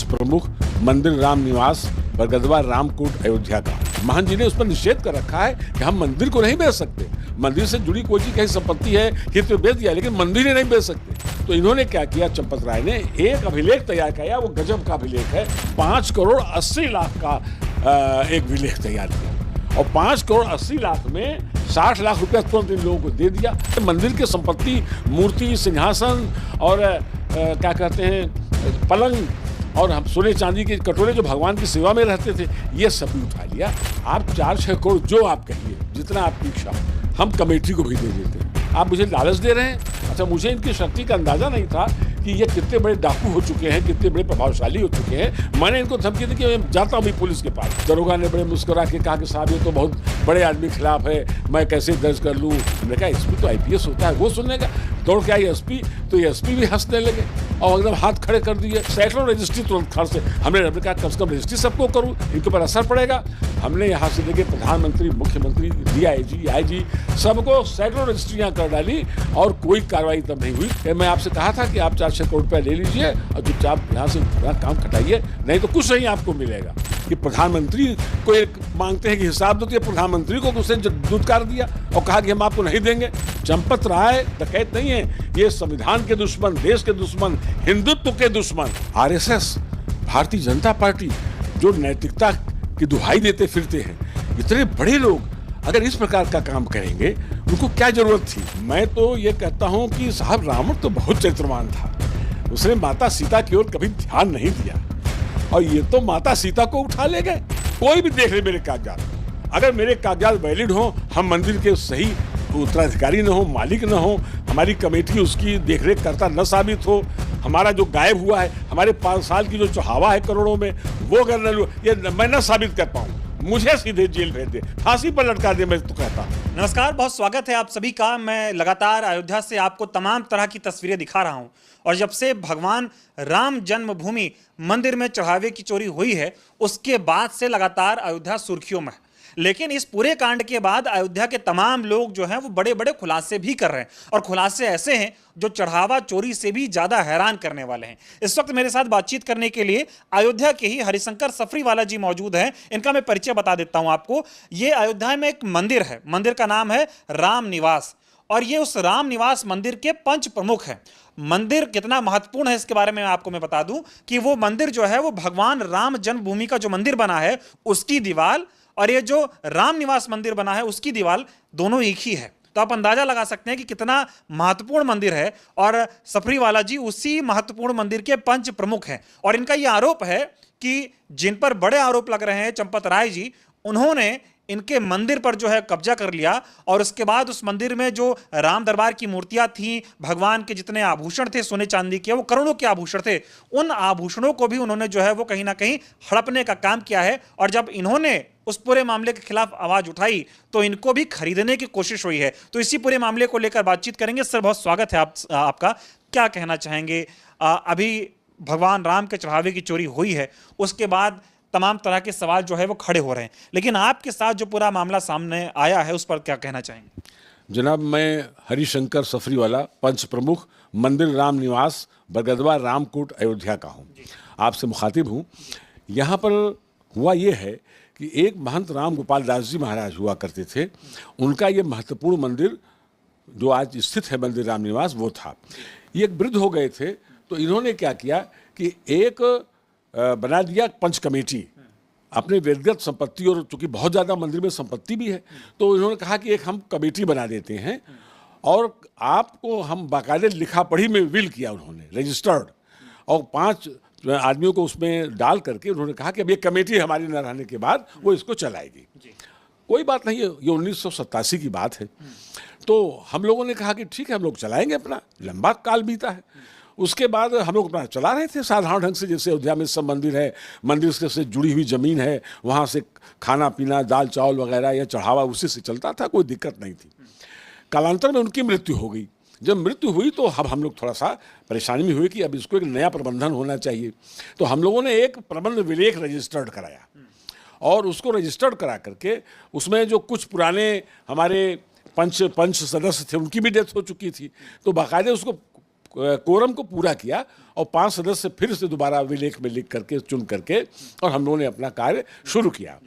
प्रमुख मंदिर राम निवास बरगदवा रामकूट अयोध्या का महंत जी ने उस पर निषेध कर रखा है कि हम मंदिर को नहीं बेच सकते। मंदिर से जुड़ी कोई चीज कहीं संपत्ति है हित में बेच दिया, लेकिन मंदिर ही नहीं बेच सकते। तो इन्होंने क्या किया, चंपत राय ने एक अभिलेख तैयार किया, वो गजब का अभिलेख है। 5 करोड़ 80 लाख का एक अभिलेख तैयार किया और 5 करोड़ 80 लाख में 60 लाख रुपया तुरंत इन लोगों को दे दिया। मंदिर की संपत्ति, मूर्ति, सिंहासन और क्या कहते हैं पलंग और हम सोने चांदी के कटोरे जो भगवान की सेवा में रहते थे, ये सब भी उठा लिया। आप 4-6 करोड़ जो आप कहिए, जितना आपकी इच्छा, हम कमेटी को भी दे देते हैं। आप मुझे लालच दे रहे हैं। अच्छा, मुझे इनकी शक्ति का अंदाजा नहीं था कि ये कितने बड़े डाकू हो चुके हैं, कितने बड़े प्रभावशाली हो चुके हैं। मैंने इनको धमकी दी कि मैं जाता हूँ पुलिस के पास। दरोगा ने बड़े मुस्कुरा के कहा कि साहब ये तो बहुत बड़े आदमी के खिलाफ है, मैं कैसे दर्ज कर लूँ। मैंने कहा एसपी तो आईपीएस होता है, वो सुनने का। दौड़ के आई एसपी, तो एसपी भी हंसने लगे और एकदम हाथ खड़े कर दिए। सैकड़ों रजिस्ट्री तुरंत खर्च से हमने कहा कम से कम रजिस्ट्री सबको करूँ, इनके ऊपर असर पड़ेगा। हमने यहाँ से लेके प्रधानमंत्री, मुख्यमंत्री, डीआईजी, आईजी सबको सैकड़ों रजिस्ट्रियाँ कर डाली और कोई कार्रवाई तब नहीं हुई। मैं आपसे कहा था कि आप 4-6 करोड़ रुपया ले लीजिए और चुपचाप यहाँ से काम खटाइए, नहीं तो कुछ नहीं आपको मिलेगा। कि प्रधानमंत्री को एक मांगते हैं कि हिसाब दो, तो प्रधानमंत्री को उसने दुत्कार दिया और कहा कि हम आपको नहीं देंगे। चंपत राय डकैत नहीं है, ये संविधान के दुश्मन, देश के दुश्मन, हिंदुत्व के दुश्मन, आरएसएस, भारतीय जनता पार्टी जो नैतिकता की दुहाई देते फिरते हैं, इतने बड़े लोग अगर इस प्रकार का काम करेंगे, उनको क्या जरूरत थी। मैं तो ये कहता हूँ कि साहब रावण तो बहुत चरित्रवान था, उसने माता सीता की ओर कभी ध्यान नहीं दिया और ये तो माता सीता को उठा ले गए। कोई भी देख ले मेरे कागजात, अगर मेरे कागजात वैलिड हो, हम मंदिर के सही उत्तराधिकारी न हो, मालिक न हो, हमारी कमेटी उसकी देखरेख करता न साबित हो, हमारा जो गायब हुआ है, हमारे 5 साल की जो चढ़ावा है करोड़ों में, वो अगर न ये मैं न साबित कर पाऊँ, मुझे सीधे जेल भेज दे, फांसी पर लटका दे, मैं तो कहता। नमस्कार, बहुत स्वागत है आप सभी का। मैं लगातार अयोध्या से आपको तमाम तरह की तस्वीरें दिखा रहा हूं और जब से भगवान राम जन्मभूमि मंदिर में चढ़ावे की चोरी हुई है, उसके बाद से लगातार अयोध्या सुर्खियों में है। लेकिन इस पूरे कांड के बाद अयोध्या के तमाम लोग जो हैं वो बड़े बड़े खुलासे भी कर रहे हैं और खुलासे ऐसे हैं जो चढ़ावा चोरी से भी ज्यादा हैरान करने वाले हैं। इस वक्त मेरे साथ बातचीत करने के लिए अयोध्या के ही हरिशंकर सफरीवाला जी मौजूद हैं। इनका मैं परिचय बता देता हूं आपको। ये अयोध्या में एक मंदिर है, मंदिर का नाम है राम निवास और ये उस राम निवास मंदिर के पंच प्रमुख हैं। मंदिर कितना महत्वपूर्ण है इसके बारे में आपको मैं बता दूं कि वो मंदिर जो है वो भगवान राम जन्मभूमि का जो मंदिर बना है उसकी दीवार और ये जो राम निवास मंदिर बना है उसकी दीवार दोनों एक ही है। तो आप अंदाजा लगा सकते हैं कि कितना महत्वपूर्ण मंदिर है और सफरीवाला जी उसी महत्वपूर्ण मंदिर के पंच प्रमुख हैं। और इनका यह आरोप है कि जिन पर बड़े आरोप लग रहे हैं चंपत राय जी, उन्होंने इनके मंदिर पर जो है कब्जा कर लिया और उसके बाद उस मंदिर में जो राम दरबार की मूर्तियां थीं, भगवान के जितने आभूषण थे सोने चांदी के, वो करोड़ों के आभूषण थे, उन आभूषणों को भी उन्होंने जो है वो कहीं ना कहीं हड़पने का काम किया है। और जब इन्होंने उस पूरे मामले के खिलाफ आवाज उठाई तो इनको भी खरीदने की कोशिश हुई है। तो इसी पूरे मामले को लेकर बातचीत करेंगे। सर, बहुत स्वागत है आपका। क्या कहना चाहेंगे? अभी भगवान राम के चढ़ावे की चोरी हुई है, उसके बाद तमाम तरह के सवाल जो है वो खड़े हो रहे हैं, लेकिन आपके साथ जो पूरा मामला सामने आया है उस पर क्या कहना चाहेंगे? जनाब, मैं हरिशंकर सफरीवाला, पंच प्रमुख मंदिर राम निवास बरगदवा रामकूट अयोध्या का हूँ, आपसे मुखातिब हूँ। यहाँ पर हुआ ये है कि एक महंत राम गोपाल दास जी महाराज हुआ करते थे, उनका ये महत्वपूर्ण मंदिर जो आज स्थित है मंदिर राम निवास, वो था। ये एक वृद्ध हो गए थे, तो इन्होंने क्या किया कि एक बना दिया पंच कमेटी अपने व्यक्तिगत संपत्ति, और चूंकि बहुत ज़्यादा मंदिर में संपत्ति भी है, तो इन्होंने कहा कि एक हम कमेटी बना देते हैं और आपको हम बाकायदे लिखा पढ़ी में विल किया उन्होंने, रजिस्टर्ड, और 5 आदमियों को उसमें डाल करके उन्होंने कहा कि अब ये कमेटी हमारी न रहने के बाद वो इसको चलाएगी। कोई बात नहीं है, ये 1987 की बात है। तो हम लोगों ने कहा कि ठीक है, हम लोग चलाएंगे अपना, लंबा काल बीता है। उसके बाद हम लोग अपना चला रहे थे साधारण ढंग से, जैसे अयोध्या में सब मंदिर है, मंदिर से जुड़ी हुई ज़मीन है, वहाँ से खाना पीना, दाल चावल वगैरह या चढ़ावा उसी से चलता था, कोई दिक्कत नहीं थी। कालांतर में उनकी मृत्यु हो गई। जब मृत्यु हुई तो हम लोग थोड़ा सा परेशानी में हुए कि अब इसको एक नया प्रबंधन होना चाहिए। तो हम लोगों ने एक प्रबंध विलेख रजिस्टर्ड कराया और उसको रजिस्टर्ड करा करके उसमें जो कुछ पुराने हमारे पंच सदस्य थे उनकी भी डेथ हो चुकी थी, तो बाकायदे उसको कोरम को पूरा किया और 5 सदस्य फिर से दोबारा अभिलेख में लिख करके चुन करके और हम लोगों ने अपना कार्य शुरू किया।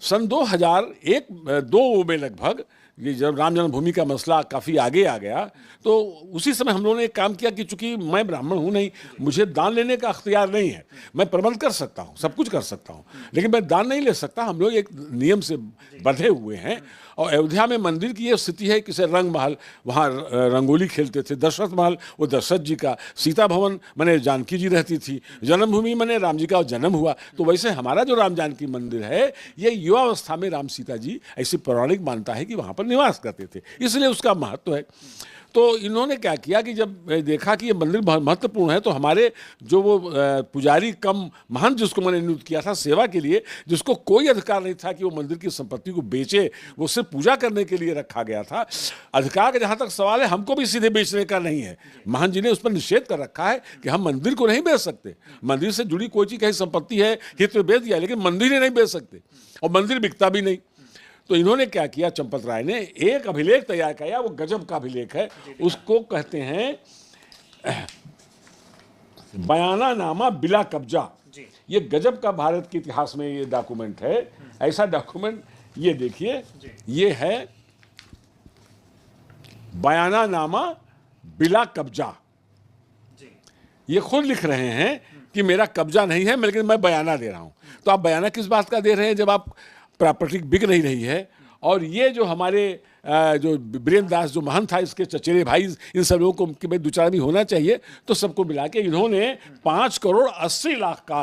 सन 2001-2 में लगभग ये जब राम जन्मभूमि का मसला काफ़ी आगे आ गया तो उसी समय हम लोगों ने एक काम किया कि चूंकि मैं ब्राह्मण हूँ नहीं, मुझे दान लेने का अख्तियार नहीं है। मैं प्रबंध कर सकता हूँ, सब कुछ कर सकता हूँ, लेकिन मैं दान नहीं ले सकता। हम लोग एक नियम से बंधे हुए हैं और अयोध्या में मंदिर की ये स्थिति है कि रंग महल, वहाँ रंगोली खेलते थे, दशरथ महल वो दशरथ जी का, सीता भवन माने जानकी जी रहती थी, जन्मभूमि माने राम जी का जन्म हुआ। तो वैसे हमारा जो राम जानकी मंदिर है ये युवावस्था में राम सीता जी ऐसी पौराणिक मानता है कि वहाँ पर निवास करते थे, इसलिए उसका महत्व है। तो इन्होंने क्या किया कि जब देखा कि ये मंदिर बहुत महत्वपूर्ण है तो हमारे जो वो पुजारी कम महंत जिसको मैंने नियुक्त किया था सेवा के लिए, जिसको कोई अधिकार नहीं था कि वो मंदिर की संपत्ति को बेचे, वो सिर्फ पूजा करने के लिए रखा गया था। अधिकार का जहाँ तक सवाल है हमको भी सीधे बेचने का नहीं है। महंत जी ने उस पर निषेध कर रखा है कि हम मंदिर को नहीं बेच सकते। मंदिर से जुड़ी कोई चीज़ कहीं संपत्ति है हित में बेच दिया, लेकिन मंदिर ही नहीं बेच सकते और मंदिर बिकता भी नहीं। तो इन्होंने क्या किया, चंपत राय ने एक अभिलेख तैयार किया, वो गजब का अभिलेख है, उसको कहते हैं बयानानामा बिला कब्जा। ये गजब का भारत के इतिहास में ये डॉक्यूमेंट है। ऐसा डॉक्यूमेंट ये देखिए, ये है बयानानामा बिला कब्जा। ये खुद लिख रहे हैं कि मेरा कब्जा नहीं है लेकिन मैं बयाना दे रहा हूं। तो आप बयाना किस बात का दे रहे हैं, जब आप प्रॉपर्टी बिक नहीं रही है। और ये जो हमारे जो बीरेंद्र दास जो महंत था, इसके चचेरे भाई, इन सब लोगों को कि भाई 2-4 आदमी होना चाहिए, तो सबको मिला के इन्होंने 5 करोड़ 80 लाख का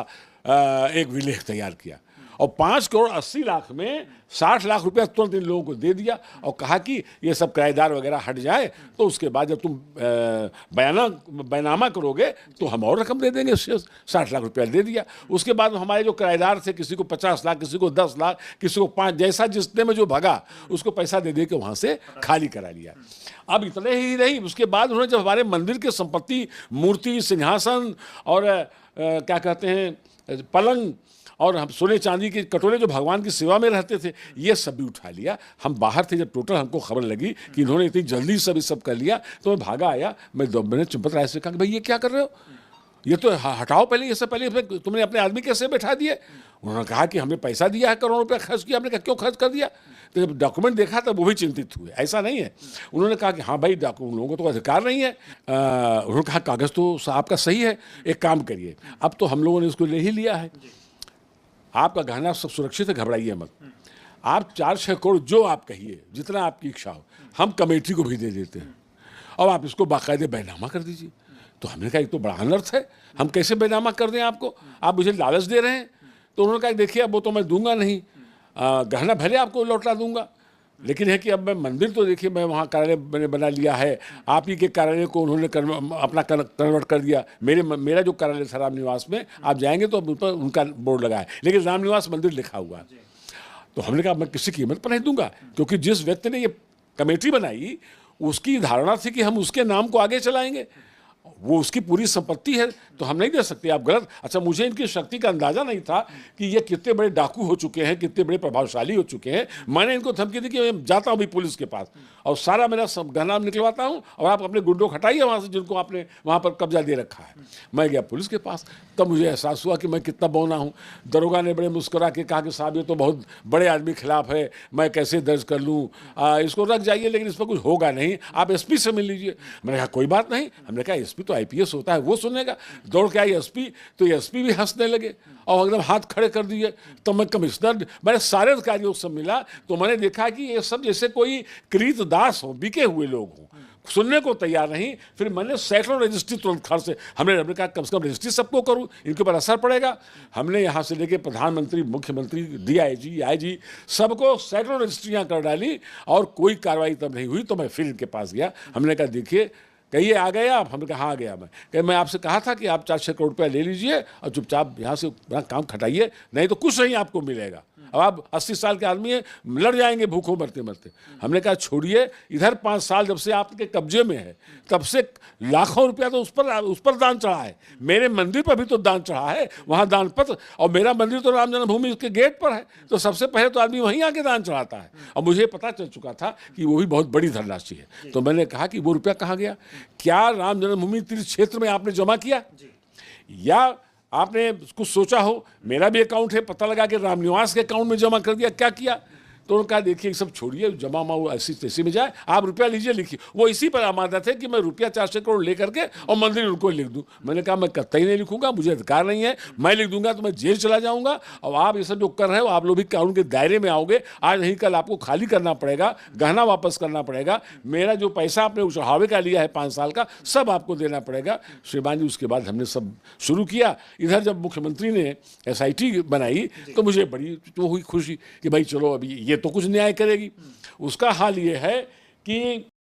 एक विलेख तैयार किया और 5 करोड़ 80 लाख में 60 लाख रुपया तुरंत इन लोगों को दे दिया और कहा कि ये सब किराएदार वगैरह हट जाए तो उसके बाद जब तुम बयानामा करोगे तो हम और रकम दे देंगे। 60 लाख रुपया दे दिया। उसके बाद हमारे जो किराएदार थे, किसी को 50 लाख, किसी को 10 लाख, किसी को 5, जैसा जिसने में जो भगा उसको पैसा दे के वहाँ से खाली करा लिया। अब इतने ही नहीं, उसके बाद उन्होंने जब हमारे मंदिर की संपत्ति, मूर्ति, सिंहासन और क्या कहते हैं पलंग और हम सोने चांदी के कटोरे जो भगवान की सेवा में रहते थे, ये सब भी उठा लिया। हम बाहर थे जब टोटल हमको खबर लगी कि इन्होंने इतनी जल्दी सब कर लिया, तो मैं भागा आया। मैंने चंपत राय से कहा कि भाई ये क्या कर रहे हो, ये तो हटाओ पहले, ये सब पहले तुमने अपने आदमी कैसे बैठा दिए। उन्होंने कहा कि हमने पैसा दिया है, करोड़ों रुपया खर्च किया। हमने कहा क्यों खर्च कर दिया, तो जब डॉक्यूमेंट देखा तब वो भी चिंतित हुए। ऐसा नहीं है, उन्होंने कहा कि हाँ भाई उन लोगों को तो अधिकार नहीं है। उन्होंने कहा कागज़ तो आपका सही है, एक काम करिए, अब तो हम लोगों ने इसको ले ही लिया है, आपका गहना सब सुरक्षित है, घबराइए मत। आप 4-6 करोड़ जो आप कहिए, जितना आपकी इच्छा हो, हम कमेटी को भी दे देते हैं और आप इसको बाकायदे बैनामा कर दीजिए। तो हमने कहा एक तो बड़ा अनर्थ है, हम कैसे बैनामा कर दें आपको, आप मुझे लालच दे रहे हैं। तो उन्होंने कहा देखिए अब वो तो मैं दूंगा नहीं, गहना भले आपको लौटा दूंगा, लेकिन है कि अब मैं मंदिर तो देखिए मैं वहाँ कार्यालय मैंने बना लिया है, आप ही के कार्यालय को उन्होंने अपना कन्वर्ट कर दिया। मेरा जो कार्यालय था राम निवास में, आप जाएंगे तो उन पर उनका बोर्ड लगा है, लेकिन राम निवास मंदिर लिखा हुआ है। तो हमने कहा मैं किसी कीमत पर नहीं दूंगा, क्योंकि जिस व्यक्ति ने ये कमेटी बनाई उसकी धारणा थी कि हम उसके नाम को आगे चलाएंगे, वो उसकी पूरी संपत्ति है, तो हम नहीं दे सकते, आप गलत। अच्छा, मुझे इनकी शक्ति का अंदाजा नहीं था कि ये कितने बड़े डाकू हो चुके हैं, कितने बड़े प्रभावशाली हो चुके हैं। मैंने इनको धमकी दी कि मैं जाता हूँ भी पुलिस के पास और सारा मेरा सब गहना निकलवाता हूँ और आप अपने गुंडों को हटाइए वहाँ से जिनको आपने वहाँ पर कब्जा दे रखा है। मैं गया पुलिस के पास, तब मुझे एहसास हुआ कि मैं कितना बौना हूँ। दरोगा ने बड़े मुस्कुरा के कहा कि साहब ये तो बहुत बड़े आदमी के खिलाफ है, मैं कैसे दर्ज कर लूँ, इसको रख जाइए, लेकिन इस पर कुछ होगा नहीं, आप एसपी से मिल लीजिए। मैंने कहा कोई बात नहीं। हमने कहा एसपी तो आईपीएस होता है, वो सुनेगा। दौड़ के आई एसपी, तो एसपी भी हंसने लगे और एकदम हाथ खड़े कर दिए। तो मैं कमिश्नर, मैंने सारे अधिकारियों से मिला तो मैंने देखा कि ये सब जैसे कोई कृत दास हो, बिके हुए लोग हों, सुनने को तैयार नहीं। फिर मैंने सैकड़ों रजिस्ट्री तुरंत खर्च से हमने कहा कम से कम रजिस्ट्री सबको करूं, इनके ऊपर असर पड़ेगा। हमने यहाँ से लेके प्रधानमंत्री, मुख्यमंत्री, डीआईजी, आईजी सबको सैकड़ों रजिस्ट्रियाँ कर डाली और कोई कार्रवाई तब नहीं हुई। तो मैं फिर इनके पास गया, हमने कहा देखिए कहिए आ गए आप। हमने कहा हाँ आ गया मैं आपसे कहा था कि आप 4-6 करोड़ रुपया ले लीजिए और चुपचाप यहाँ से काम खटाइए, नहीं तो कुछ नहीं आपको मिलेगा। अब आप 80 साल के आदमी हैं, लड़ जाएंगे भूखों मरते मरते। हमने कहा छोड़िए, इधर 5 साल जब से आपके कब्जे में है तब से लाखों रुपया तो उस पर दान चढ़ा है। मेरे मंदिर पर भी तो दान चढ़ा है, वहाँ दान पत्र, और मेरा मंदिर तो राम जन्मभूमि के गेट पर है, तो सबसे पहले तो आदमी वहीं आके दान चढ़ाता है। और मुझे पता चल चुका था कि वो भी बहुत बड़ी धनराशि है, तो मैंने कहा कि वो रुपया कहाँ गया? क्या राम जन्मभूमि तीर्थ क्षेत्र में आपने जमा किया, या आपने कुछ सोचा हो मेरा भी अकाउंट है, पता लगा कि रामनिवास के अकाउंट में जमा कर दिया, क्या किया? तो उन्होंने कहा देखिए सब छोड़िए, जमा माऊ ऐसी तैसी में जाए, आप रुपया लीजिए, लिखिए। वो इसी पर आमादा थे कि मैं रुपया 400 करोड़ लेकर के और मंदिर उनको लिख दूं। मैंने कहा मैं कतई नहीं लिखूंगा, मुझे अधिकार नहीं है, मैं लिख दूंगा तो मैं जेल चला जाऊंगा। और आप ये सब जो कर रहे हो, आप लोग भी कानून के दायरे में आओगे, आज नहीं कल आपको खाली करना पड़ेगा, गहना वापस करना पड़ेगा, मेरा जो पैसा आपने चढ़ावे का लिया है 5 साल का, सब आपको देना पड़ेगा। श्रीमान जी, उसके बाद हमने सब शुरू किया। इधर जब मुख्यमंत्री ने SIT बनाई तो मुझे बड़ी तो हुई खुशी कि भाई चलो अभी ये तो कुछ न्याय करेगी। उसका हाल ये है कि